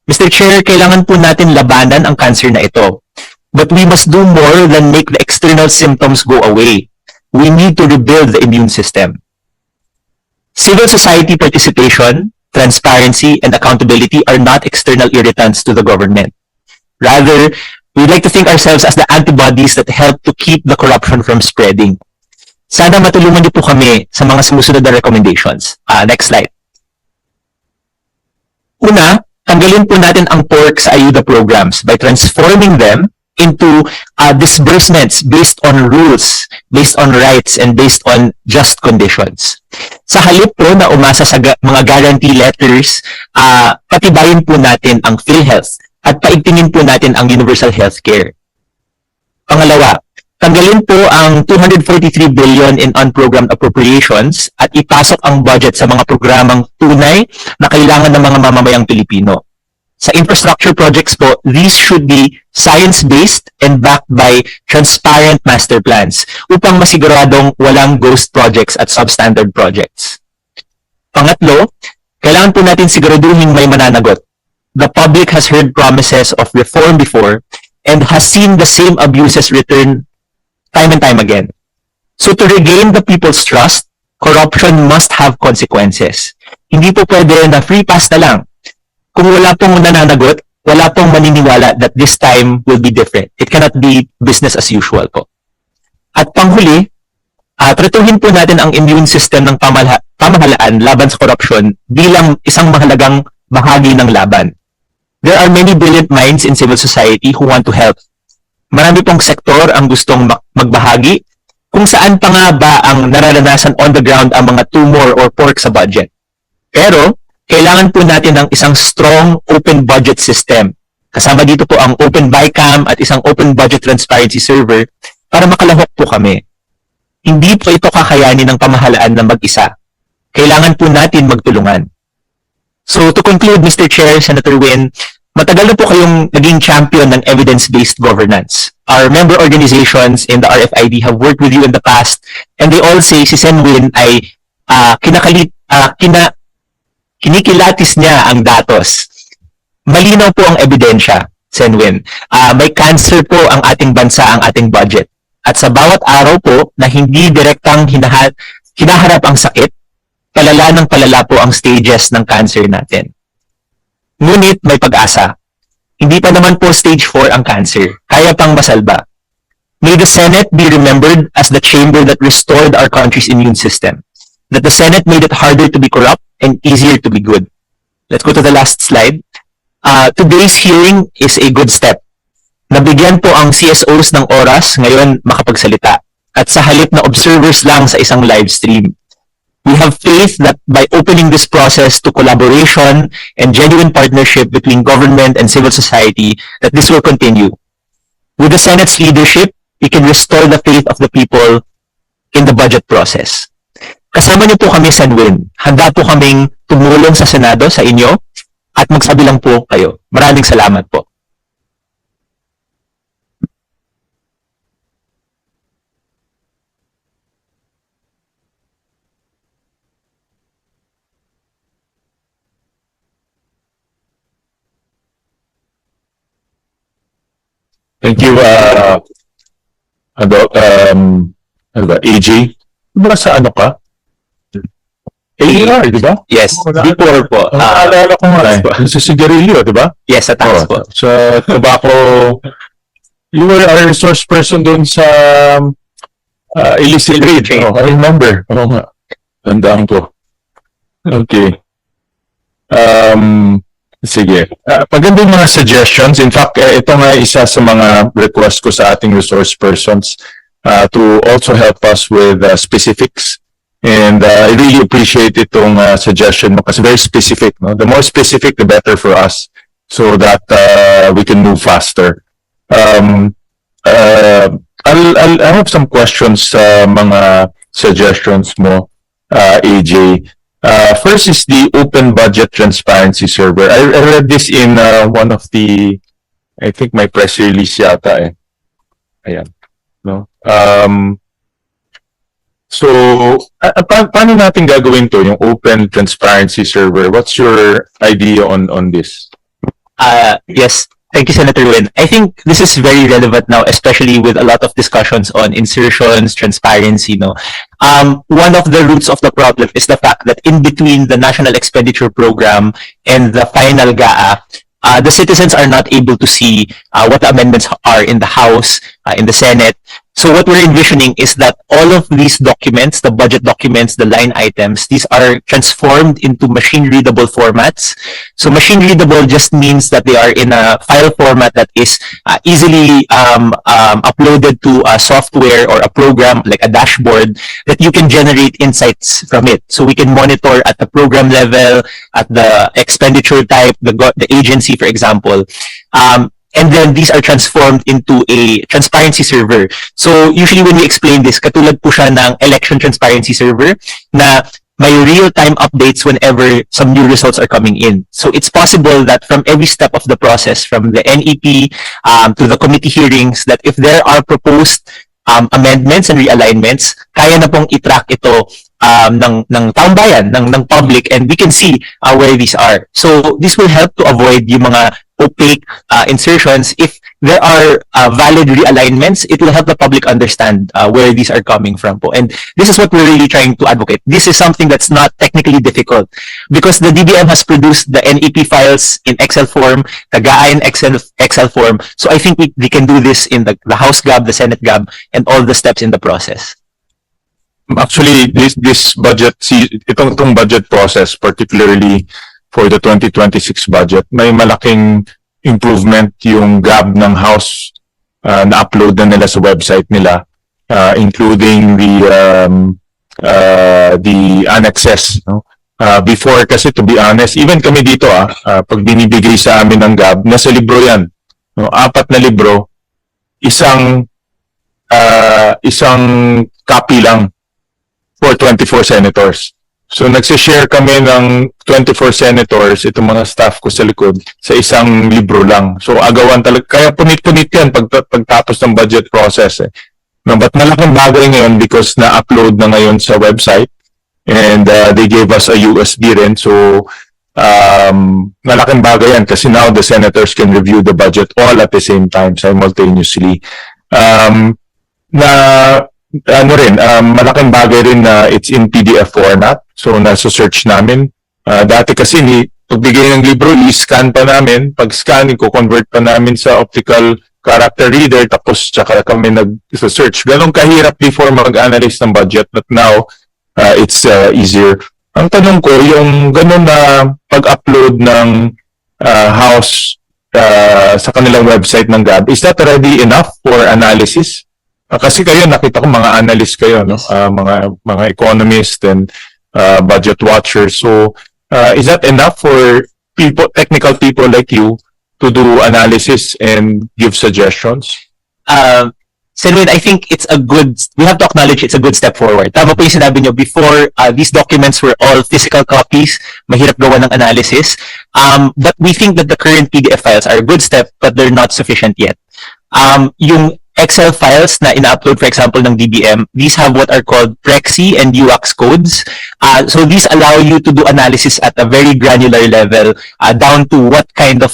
Mr. Chair, kailangan po natin labanan ang cancer na ito. But we must do more than make the external symptoms go away. We need to rebuild the immune system. Civil society participation, transparency, and accountability are not external irritants to the government. Rather, we like to think ourselves as the antibodies that help to keep the corruption from spreading. Sana matulungan niyo po kami sa mga sumusunod na recommendations. Next slide. Una, tanggalin po natin ang pork sa ayuda programs by transforming them into disbursements based on rules, based on rights, and based on just conditions. Sa halip po na umasa sa mga guarantee letters, patibayin po natin ang PhilHealth at paigtingin po natin ang universal healthcare. Pangalawa, tanggalin po ang 243 billion in unprogrammed appropriations at ipasok ang budget sa mga programang tunay na kailangan ng mga mamamayang Pilipino. Sa infrastructure projects po, these should be science-based and backed by transparent master plans upang masiguradong walang ghost projects at substandard projects. Pangatlo, kailangan po natin siguraduhin may mananagot. The public has heard promises of reform before and has seen the same abuses return time and time again. So to regain the people's trust, corruption must have consequences. Hindi po pwede na free pass na lang. Kung wala pong nananagot, wala pong maniniwala that this time will be different. It cannot be business as usual po. At panghuli, tratuhin po natin ang immune system ng pamahalaan laban sa corruption bilang isang mahalagang bahagi ng laban. There are many brilliant minds in civil society who want to help. Marami pong sektor ang gustong magbahagi kung saan pa nga ba ang nararanasan on the ground ang mga tumor or pork sa budget. Pero, kailangan po natin ng isang strong open budget system. Kasama dito po ang Open BICAM at isang Open Budget Transparency Server para makalahok po kami. Hindi po ito kakayanin ng pamahalaan na mag-isa. Kailangan po natin magtulungan. So to conclude, Mr. Chair, Senator Win, matagal na po kayong naging champion ng evidence-based governance. Our member organizations in the RFID have worked with you in the past and they all say si Sen Win ay kinikilatis niya ang datos. Malinaw po ang ebidensya, Sen Win. May cancer po ang ating bansa, ang ating budget. At sa bawat araw po na hindi direktang hinaharap ang sakit, palala ng palala po ang stages ng cancer natin. Ngunit may pag-asa. Hindi pa naman po stage 4 ang cancer. Kaya pang masalba. May the Senate be remembered as the chamber that restored our country's immune system. That the Senate made it harder to be corrupt and easier to be good. Let's go to the last slide. Today's hearing is a good step. Nabigyan po ang CSOs ng oras ngayon makapagsalita at sa halip na observers lang sa isang live stream. We have faith that by opening this process to collaboration and genuine partnership between government and civil society, that this will continue. With the Senate's leadership, we can restore the faith of the people in the budget process. Kasama niyo po kami, Sen Win. Handa po kaming tumulong sa Senado sa inyo at magsabi lang po kayo. Maraming salamat po. Thank you, AG. Diba sa ano ka? AER, di ba? Yes, before po. Naalala ko nga eh. Sa sigarilyo, di ba? Yes, sa tax po. Sa tobacco, you were our resource person doon sa illicit trade. I remember. Oo nga. Tandaan ko. Okay. Sige. Paganda yung mga suggestions. In fact, ito nga isa sa mga request ko sa ating resource persons to also help us with specifics. And I really appreciate itong suggestion mo kasi very specific. No? The more specific, the better for us so that we can move faster. I'll have some questions sa mga suggestions mo, AJ. First is the Open Budget Transparency Server. I read this in one of the, I think my press release yata eh. Ayan. No? So, paano natin gagawin to, yung Open Transparency Server? What's your idea on this? Yes, thank you, Senator Win. I think this is very relevant now, especially with a lot of discussions on insertions, transparency. No, one of the roots of the problem is the fact that in between the National Expenditure Program and the final GAA, the citizens are not able to see what the amendments are in the House, in the Senate. So what we're envisioning is that all of these documents, the budget documents, the line items, these are transformed into machine-readable formats. So machine-readable just means that they are in a file format that is easily uploaded to a software or a program like a dashboard that you can generate insights from it. So we can monitor at the program level, at the expenditure type, the agency, for example. And then these are transformed into a transparency server. So usually when we explain this, katulad po siya ng election transparency server na may real-time updates whenever some new results are coming in. So it's possible that from every step of the process, from the NEP to the committee hearings, that if there are proposed amendments and realignments, kaya na pong i-track ito ng taong bayan, ng public, and we can see where these are. So this will help to avoid yung mga opaque insertions. If there are valid realignments, it will help the public understand where these are coming from po. And this is what we're really trying to advocate. This is something that's not technically difficult because the DBM has produced the NEP files in Excel form, the GAA in Excel form. So I think we can do this in the House GAB, the Senate GAB, and all the steps in the process. Actually, this budget, itong budget process, particularly for the 2026 budget, may malaking improvement yung GAB ng House na upload na nila sa website nila, including the annexes. No? Before kasi, to be honest, even kami dito, pag binibigay sa amin ng GAB, nasa libro yan. No? 4 na libro, isang copy lang for 24 senators. So nagsishare kami ng 24 senators, itong mga staff ko sa likod, sa isang libro lang. So agawan talaga, kaya punit-punit yan pagtapos ng budget process. No, but malaking bagay ngayon because na-upload na ngayon sa website and they gave us a USB rin. So malaking bagay yan kasi now the senators can review the budget all at the same time, simultaneously. Malaking bagay rin na it's in PDF format. So, nasa-search namin. Dati kasi, pagbigay ng libro, i-scan pa namin. Pag-scan, i-convert pa namin sa optical character reader, tapos tsaka kami nag-search. Ganun kahirap before mag-analyze ng budget, but now, it's easier. Ang tanong ko, yung ganun na pag-upload ng House sa kanilang website ng GAB, is that already enough for analysis? Kasi kayo, nakita ko mga analyst kayo, no? Mga economists and budget watchers. So, is that enough for technical people like you to do analysis and give suggestions? Selwyn, I think we have to acknowledge it's a good step forward. Tama po yung sinabi nyo, before these documents were all physical copies, mahirap gawa ng analysis. But we think that the current PDF files are a good step, but they're not sufficient yet. Yung Excel files na ina-upload, for example, ng DBM, these have what are called Prexy and UAX codes. So these allow you to do analysis at a very granular level, down to what kind of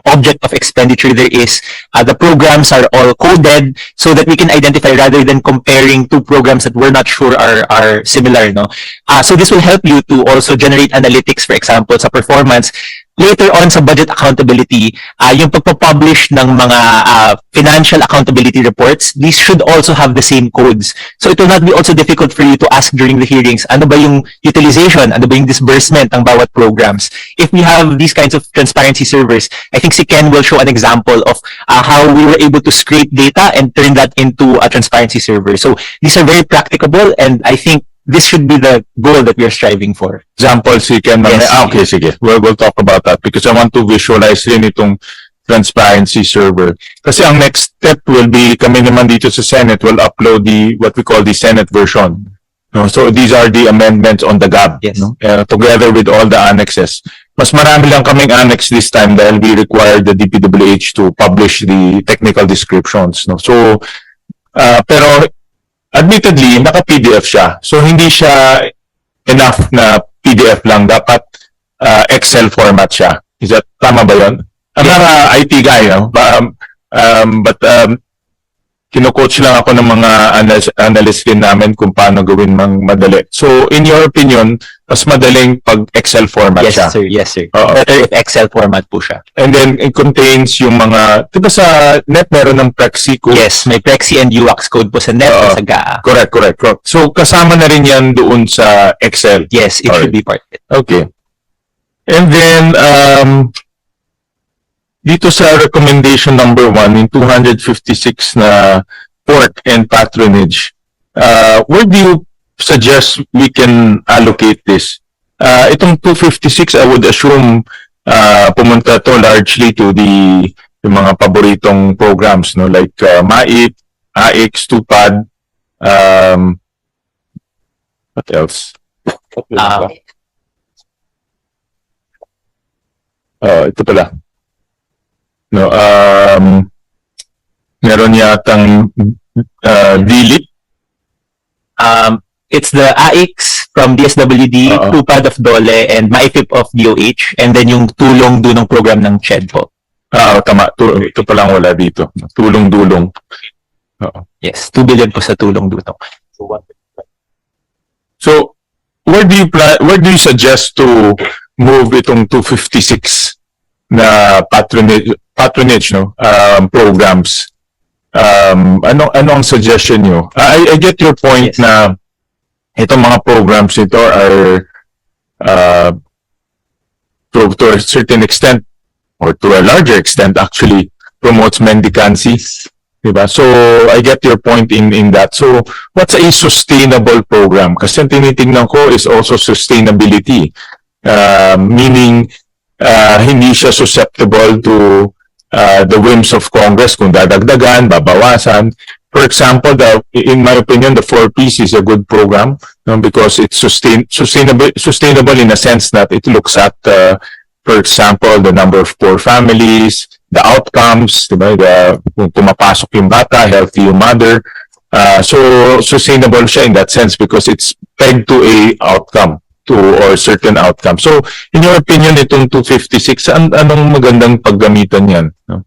object of expenditure there is. The programs are all coded so that we can identify rather than comparing two programs that we're not sure are similar. No? So this will help you to also generate analytics, for example, sa performance. Later on sa budget accountability, yung pagpapublish ng mga financial accountability reports, these should also have the same codes. So it will not be also difficult for you to ask during the hearings, ano ba yung utilization, ano ba yung disbursement ng bawat programs. If we have these kinds of transparency servers, I think si Ken will show an example of how we were able to scrape data and turn that into a transparency server. So these are very practicable, and I think this should be the goal that we are striving for. Example, si Ken. Yes. Okay, sige. We'll talk about that because I want to visualize rin itong transparency server. Kasi ang next step will be, kami naman dito sa Senate will upload what we call the Senate version. No? So these are the amendments on the GAB. Yes. No? Together with all the annexes. Mas marami lang kaming annex this time dahil we require the DPWH to publish the technical descriptions. No? So, pero admittedly, naka-PDF siya. So, hindi siya enough na PDF lang. Dapat Excel format siya. Is that tama ba yun? I'm not a IT guy, no? But kino-coach lang ako ng mga analyst din namin kung paano gawin mang madali. So, in your opinion, mas madaling pag Excel format Yes, siya. sir. Yes, sir. Oo. Better if Excel format po siya. And then, it contains yung mga, diba sa net meron ng Prexy code? Yes, may Prexy and UAX code po sa NET Oo. at sa GAA. Correct. So, kasama na rin yan doon sa Excel. Yes, it should be part of it. Okay. And then, dito sa recommendation number 1 in 256 na port and patronage, where do you suggest we can allocate this? Itong 256, I would assume pumunta to largely to yung mga paboritong programs, no, like MAIP, AX, TUPAD, what else? Ito pala. No, meron yatang DLIT. It's the AX from DSWD, Oo. TUPAD of DOLE, and MyFIP of DOH, and then yung tulong dunong program ng CHED po. Tama. Ito pala ang wala dito. Tulong-dulong. Yes, 2 billion po sa tulong dunong. So, where do you suggest to move itong 256 na patronage no programs? Ano ang suggestion nyo? I get your point. Yes. Na itong mga programs ito are to a certain extent or to a larger extent actually promotes mendicancy. Diba? So, I get your point in that. So, what's a sustainable program? Kasi ang tinitingnan ko is also sustainability. Meaning, hindi siya susceptible to the whims of Congress kung dadagdagan, babawasan. For example, in my opinion, the 4Ps is a good program, no, because it's sustainable in a sense that it looks at, for example, the number of poor families, the outcomes, diba, kung pumapasok yung bata, healthy yung mother. So, sustainable siya in that sense because it's pegged to a outcome, or certain outcome. So, in your opinion, itong 256, anong magandang paggamitan yan? No?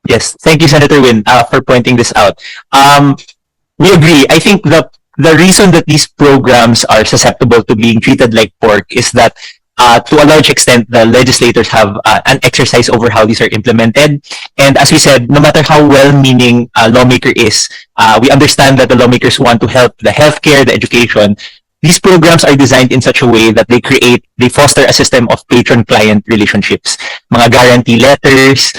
Yes, thank you, Senator Win, for pointing this out. We agree. I think the reason that these programs are susceptible to being treated like pork is that to a large extent, the legislators have an exercise over how these are implemented. And as we said, no matter how well-meaning a lawmaker is, we understand that the lawmakers want to help the healthcare, the education. These programs are designed in such a way that they foster a system of patron-client relationships. Mga guarantee letters.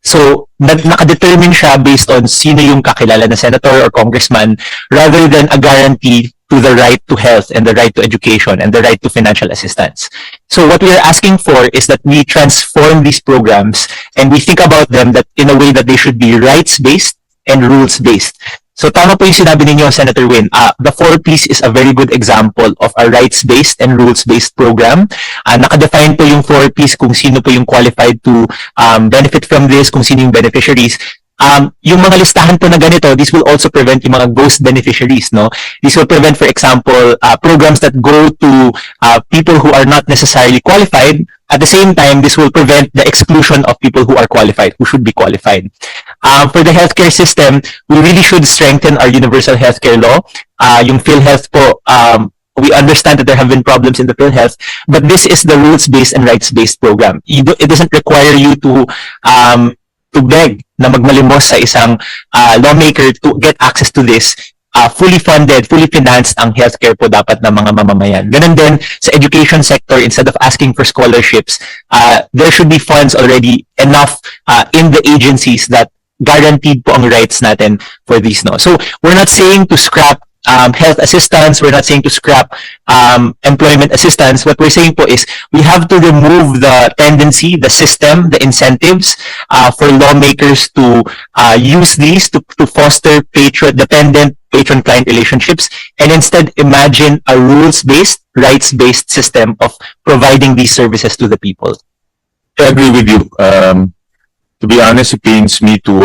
So, nakadetermine siya based on sino yung kakilala na senator or congressman rather than a guarantee to the right to health and the right to education and the right to financial assistance. So what we are asking for is that we transform these programs and we think about them that in a way that they should be rights-based and rules-based. So tama po yung sinabi ninyo, Senator Win. The 4Ps is a very good example of a rights-based and rules-based program. Nakadefine po yung 4Ps kung sino po yung qualified to benefit from this, kung sino yung beneficiaries. Yung mga listahan po na ganito, this will also prevent yung mga ghost beneficiaries, no? This will prevent, for example, programs that go to people who are not necessarily qualified. At the same time, this will prevent the exclusion of people who are qualified, who should be qualified. For the healthcare system, we really should strengthen our universal healthcare law. Yung PhilHealth po, we understand that there have been problems in the PhilHealth, but this is the rules-based and rights-based program. It doesn't require you to beg na magmalimos sa isang lawmaker to get access to this. Fully funded, fully financed ang healthcare po dapat ng mga mamamayan. Ganun din sa education sector, instead of asking for scholarships, there should be funds already enough in the agencies that guaranteed po ang rights natin for these, no? So, we're not saying to scrap health assistance, we're not saying to scrap employment assistance. What we're saying po is we have to remove the tendency, the system, the incentives for lawmakers to use these to foster dependent patron-client relationships and instead imagine a rules-based, rights-based system of providing these services to the people. I agree with you. To be honest, it pains me to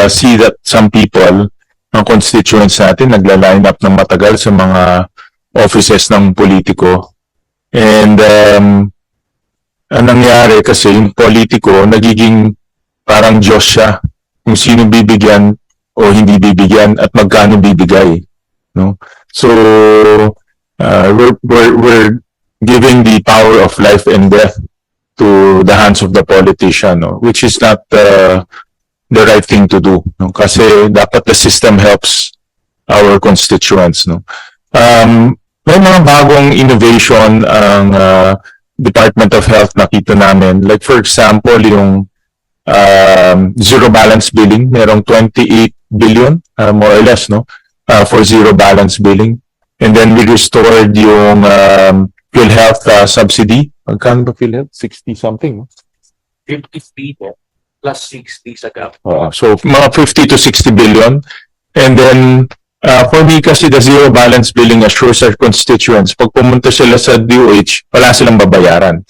see that some people, ng constituents natin, nagla-line up ng matagal sa mga offices ng politiko kasi yung politiko nagiging parang Diyos siya kung sino bibigyan o hindi bibigyan at magkano bibigay, no? So we're giving the power of life and death to the hands of the politician, no? Which is not the right thing to do, no? Kasi dapat the system helps our constituents, no? May mga bagong innovation ang Department of Health nakita namin. Like for example, yung zero balance billing, merong 28 billion, more or less, no? For zero balance billing. And then we restored yung PhilHealth subsidy. Magkano ba PhilHealth? 60 something, no? 53 po, plus 60 sa gap. So mga 50 to 60 billion. And then for me kasi the zero balance billing assures our constituents, pag pumunta sila sa DOH, wala silang babayaran.